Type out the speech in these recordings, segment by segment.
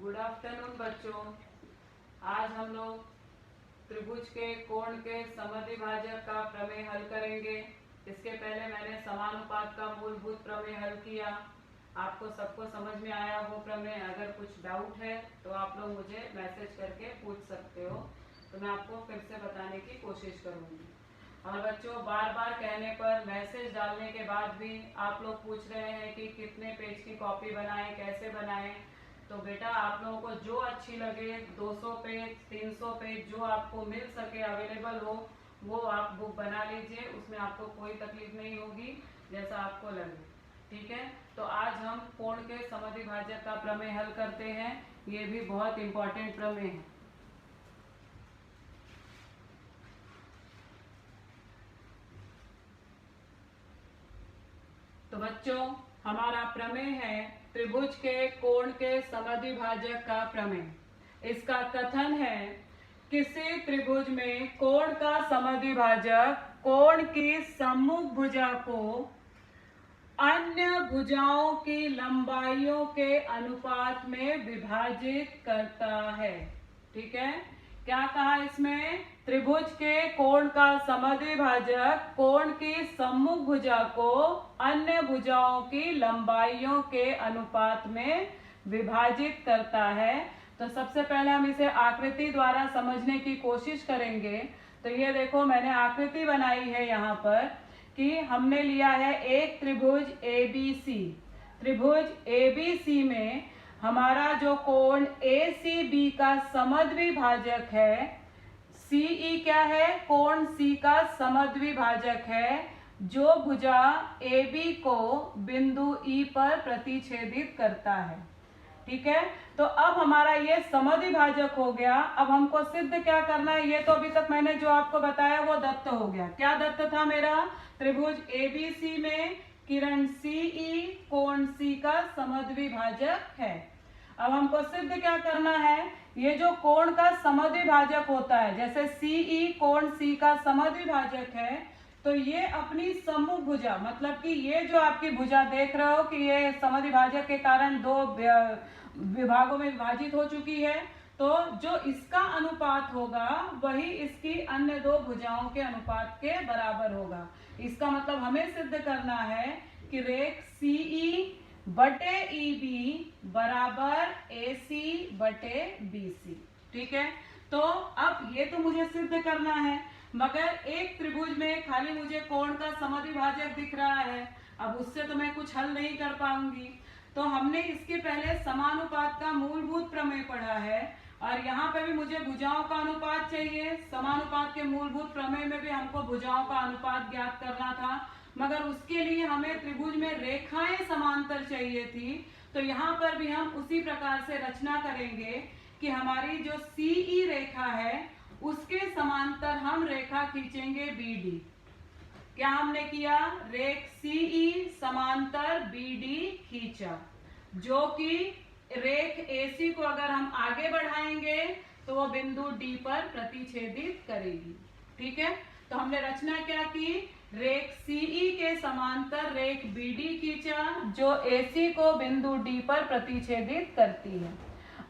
Good afternoon बच्चों। आज हम लोग त्रिभुज के कोण के समद्विभाजक का प्रमेय हल करेंगे। इसके पहले मैंने समानुपात का मूलभूत प्रमेय हल किया। आपको सबको समझ में आया वो प्रमेय? अगर कुछ डाउट है तो आप लोग मुझे मैसेज करके पूछ सकते हो, तो मैं आपको फिर से बताने की कोशिश करूंगी। और बच्चों, बार बार कहने पर, मैसेज डालने के बाद भी आप लोग पूछ रहे हैं कि कितने पेज की कॉपी बनाएं, कैसे बनाएं। तो बेटा, आप लोगों को जो अच्छी लगे, 200 पेज, 300 पेज, जो आपको मिल सके, अवेलेबल हो, वो आप बुक बना लीजिए। उसमें आपको कोई तकलीफ नहीं होगी, जैसा आपको लगे। ठीक है, तो आज हम कोण के समद्विभाजक का प्रमेय हल करते हैं। ये भी बहुत इंपॉर्टेंट प्रमेय है। तो बच्चों, हमारा प्रमेय है त्रिभुज के कोण के समद्विभाजक का प्रमेय। इसका कथन है, किसी त्रिभुज में कोण का समद्विभाजक कोण की सम्मुख भुजा को अन्य भुजाओं की लंबाइयों के अनुपात में विभाजित करता है। ठीक है, क्या कहा इसमें? त्रिभुज के कोण का समद्विभाजक कोण की सम्मुख भुजा को अन्य भुजाओं की लंबाइयों के अनुपात में विभाजित करता है। तो सबसे पहले हम इसे आकृति द्वारा समझने की कोशिश करेंगे। तो ये देखो, मैंने आकृति बनाई है यहाँ पर कि हमने लिया है एक त्रिभुज ABC। त्रिभुज ABC में हमारा जो कोण ACB का समद्विभाजक है, CE क्या है? कोण C का समद्विभाजक है, जो भुजा AB को बिंदु E पर प्रतिच्छेदित करता है। ठीक है, तो अब हमारा ये समद्विभाजक हो गया। अब हमको सिद्ध क्या करना है? ये तो अभी तक मैंने जो आपको बताया वो दत्त हो गया। क्या दत्त था मेरा? त्रिभुज ABC में किरण CE कोण C का समद्विभाजक है। अब हमको सिद्ध क्या करना है? ये जो कोण का समद्विभाजक होता है, जैसे CE कोण C का समद्विभाजक है, तो ये अपनी सम्मुख भुजा, मतलब कि ये जो आपकी भुजा देख रहे हो कि ये समद्विभाजक के कारण दो विभागों में विभाजित हो चुकी है, तो जो इसका अनुपात होगा वही इसकी अन्य दो भुजाओं के अनुपात के बराबर होगा। इसका मतलब हमें सिद्ध करना है कि रेख CE बटे EB बराबर AC बटे BC। ठीक है, तो अब ये तो मुझे सिद्ध करना है, मगर एक त्रिभुज में खाली मुझे कोण का समद्विभाजक दिख रहा है। अब उससे तो मैं कुछ हल नहीं कर पाऊंगी। तो हमने इसके पहले समानुपात का मूलभूत प्रमेय पढ़ा है, और यहाँ पे भी मुझे भुजाओं का अनुपात चाहिए। समानुपात के मूलभूत प्रमेय में भी हमको भुजाओं का अनुपात ज्ञात करना था, मगर उसके लिए हमें त्रिभुज में रेखाएं समांतर चाहिए थी। तो यहाँ पर भी हम उसी प्रकार से रचना करेंगे कि हमारी जो CE रेखा है उसके समांतर हम रेखा खींचेंगे BD। क्या हमने किया? रेख CE समांतर BD खींचा, जो कि रेख AC को अगर हम आगे बढ़ाएंगे तो वो बिंदु D पर प्रतिच्छेदित करेगी। ठीक है, तो हमने रचना क्या की? रेख CE के समांतर रेख BD खींचा, जो AC को बिंदु D पर प्रतिच्छेदित करती है।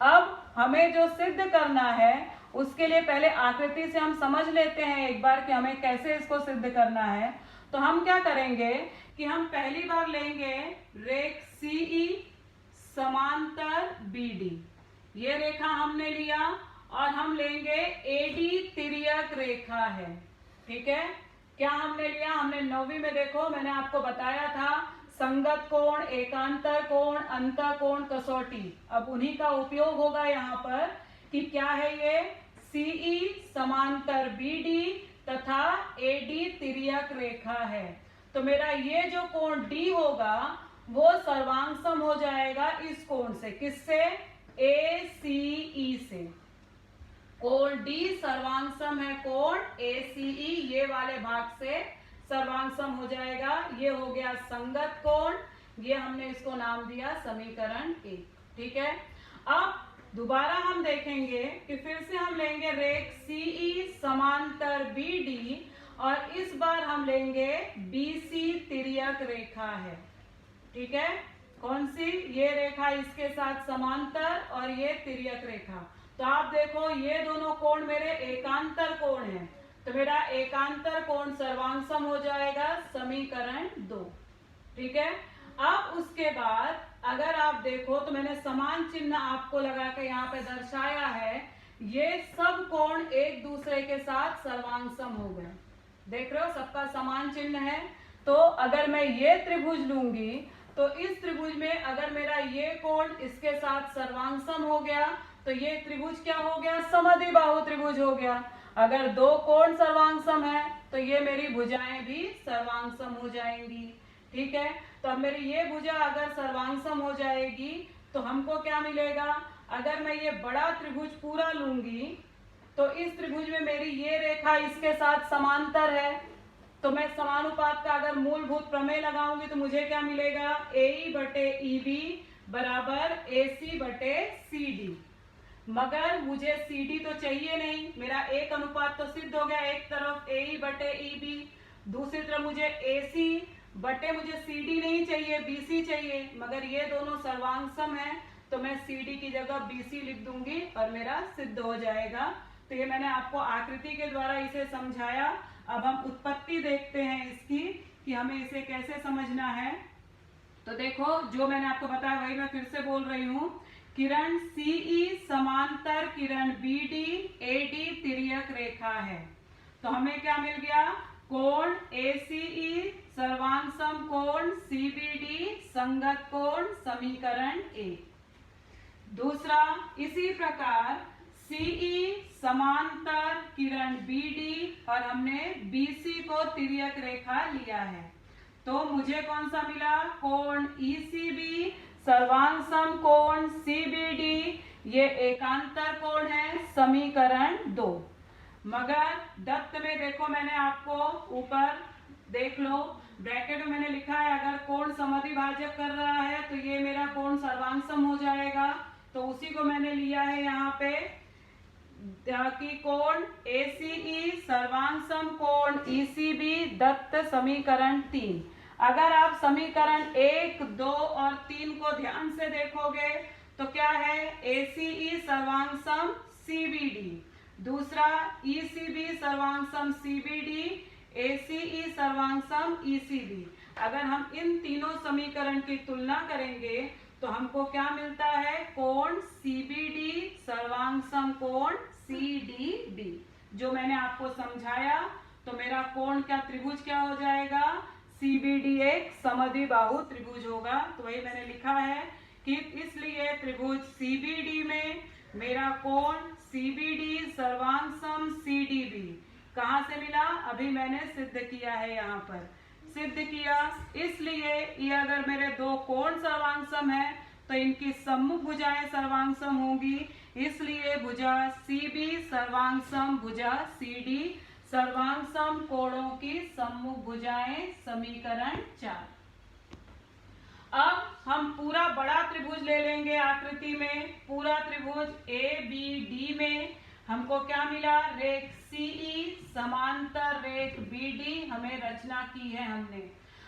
अब हमें जो सिद्ध करना है उसके लिए पहले आकृति से हम समझ लेते हैं एक बार कि हमें कैसे इसको सिद्ध करना है। तो हम क्या करेंगे कि हम पहली बार लेंगे रेख CE समांतर BD। ये रेखा हमने लिया, और हम लेंगे AD तिर्यक रेखा है। ठीक है, क्या हमने लिया? हमने 9वीं में देखो, मैंने आपको बताया था संगत कोण, एकांतर कोण, अंतः कोण, कसौटी। अब उन्हीं का उपयोग होगा यहाँ पर कि क्या है ये? CE समांतर BD तथा AD तिर्यक रेखा है। तो मेरा ये जो कोण D होगा वो सर्वांगसम हो जाएगा इस कोण से। किससे? ACE से। कोण D सर्वांगसम है कोण ACE, ये वाले भाग से सर्वांगसम हो जाएगा। ये हो गया संगत कोण, ये हमने इसको नाम दिया समीकरण 1। ठीक है, अब दोबारा हम देखेंगे कि फिर से हम लेंगे रेख CE समांतर BD, और इस बार हम लेंगे BC तिर्यक रेखा है। ठीक है, कौन सी? ये रेखा इसके साथ समांतर और ये तिर्यक रेखा। तो आप देखो ये दोनों कोण मेरे एकांतर कोण हैं, तो मेरा एकांतर कोण सर्वांग हो जाएगा, समीकरण 2। ठीक है। अब उसके बाद अगर आप देखो तो मैंने समान चिन्ह आपको लगा के यहाँ पे दर्शाया है, ये सब कोण एक दूसरे के साथ सर्वांग सम हो गए। देख रहे हो सबका समान चिन्ह है। तो अगर मैं ये त्रिभुज लूंगी तो इस त्रिभुज में अगर मेरा ये कोण इसके साथ सर्वांग सम हो गया तो ये त्रिभुज क्या हो गया? समद्विबाहु त्रिभुज हो गया। अगर दो कोण सर्वांग सम है तो ये मेरी भुजाएं भी सर्वांग सम हो जाएंगी। ठीक है। तो अब मेरी ये भुजा अगर सर्वांग सम हो जाएगी तो हमको क्या मिलेगा? अगर मैं ये बड़ा त्रिभुज पूरा लूंगी तो इस त्रिभुज में मेरी ये रेखा इसके साथ समांतर है, तो मैं समानुपात का अगर मूलभूत प्रमेय लगाऊंगी तो मुझे क्या मिलेगा? AE बटे EB बराबर AC बटे CD। मगर मुझे CD तो चाहिए नहीं, मेरा एक अनुपात तो सिद्ध हो गया, एक तरफ AE बटे EB, दूसरी तरफ मुझे AC बटे मुझे CD नहीं चाहिए, BC चाहिए। मगर ये दोनों सर्वांग सम है तो मैं CD की जगह BC लिख दूंगी और मेरा सिद्ध हो जाएगा। तो ये मैंने आपको आकृति के द्वारा इसे समझाया। अब हम उत्पत्ति देखते हैं इसकी कि हमें इसे कैसे समझना है। तो देखो जो मैंने आपको बताया वही मैं फिर से बोल रही हूँ। किरण CE समांतर किरण BD AD तिर्यक रेखा है, तो हमें क्या मिल गया? कोण ACE सर्वांग सम कोण CBD संगत कोण, समीकरण 1। दूसरा, इसी प्रकार CE समांतर किरण BD और हमने BC को तिर्यक रेखा लिया है, तो मुझे कौन सा मिला? कोण ECB सर्वांग सम कोण CBD, ये एकांतर कोण है, समीकरण 2। मगर दत्त में देखो मैंने आपको ऊपर देख लो ब्रैकेट में मैंने लिखा है अगर कोण समद्विभाजक कर रहा है तो ये मेरा कोण सर्वांग सम हो जाएगा, तो उसी को मैंने लिया है यहाँ पे कि कोण ACE सर्वांग सम कोण ECB दत्त समीकरण 3। अगर आप समीकरण 1, 2 और 3 को ध्यान से देखोगे तो क्या है? ACE सर्वांग सम CBD, दूसरा ECB सर्वांग सम CBD, ACE सर्वांग सम ECB। अगर हम इन तीनों समीकरण की तुलना करेंगे तो हमको क्या मिलता है? कोण CBD सर्वांग सम कोण CDB। जो मैंने आपको समझाया तो मेरा कोण क्या त्रिभुज क्या हो जाएगा? CBD एक समद्विबाहु त्रिभुज होगा। तो वही मैंने लिखा है कि इसलिए त्रिभुज CBD में मेरा कोण CBD सर्वांग सम CDB कहाँ से मिला? अभी मैंने सिद्ध किया है, यहाँ पर सिद्ध किया। इसलिए ये अगर मेरे दो कोण सर्वांग सम है तो इनकी सम्मुख भुजाएं सर्वांग सम होंगी, इसलिए भुजा CB सर्वांग सम भुजा CD सर्वांग सम कोणों की सम्मुख भुजाएं, समीकरण 4। अब हम पूरा बड़ा त्रिभुज ले लेंगे आकृति में। पूरा त्रिभुज ABD में हमको क्या मिला? रेख CE समांतर रेख BD हमें रचना की है हमने।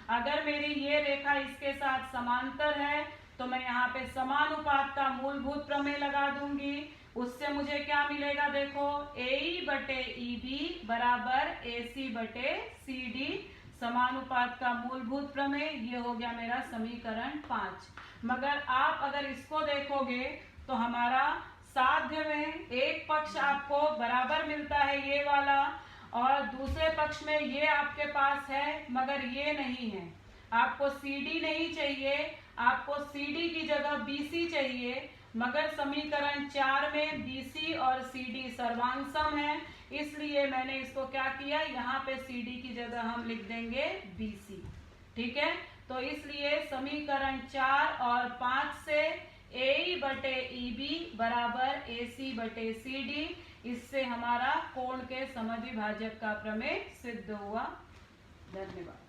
अगर मेरी ये रेखा इसके साथ समांतर है तो मैं यहाँ पे समानुपात का मूलभूत प्रमेय लगा दूंगी। उससे मुझे क्या मिलेगा? देखो AE बटे EB बराबर AC बटे CD, समानुपात का मूलभूत प्रमेय, ये हो गया मेरा समीकरण 5। मगर आप अगर इसको देखोगे तो हमारा साध्य में एक पक्ष आपको बराबर मिलता है ये वाला, और दूसरे पक्ष में ये आपके पास है मगर ये नहीं है। आपको CD नहीं चाहिए, आपको CD की जगह BC चाहिए, मगर समीकरण 4 में BC और CD सर्वांग सम है, इसलिए मैंने इसको क्या किया? यहाँ पे CD की जगह हम लिख देंगे BC। ठीक है। तो इसलिए समीकरण 4 और 5 से AE बटे EB बराबर AC बटे CD, इससे हमारा कोण के समद्विभाजक का प्रमेय सिद्ध हुआ। धन्यवाद।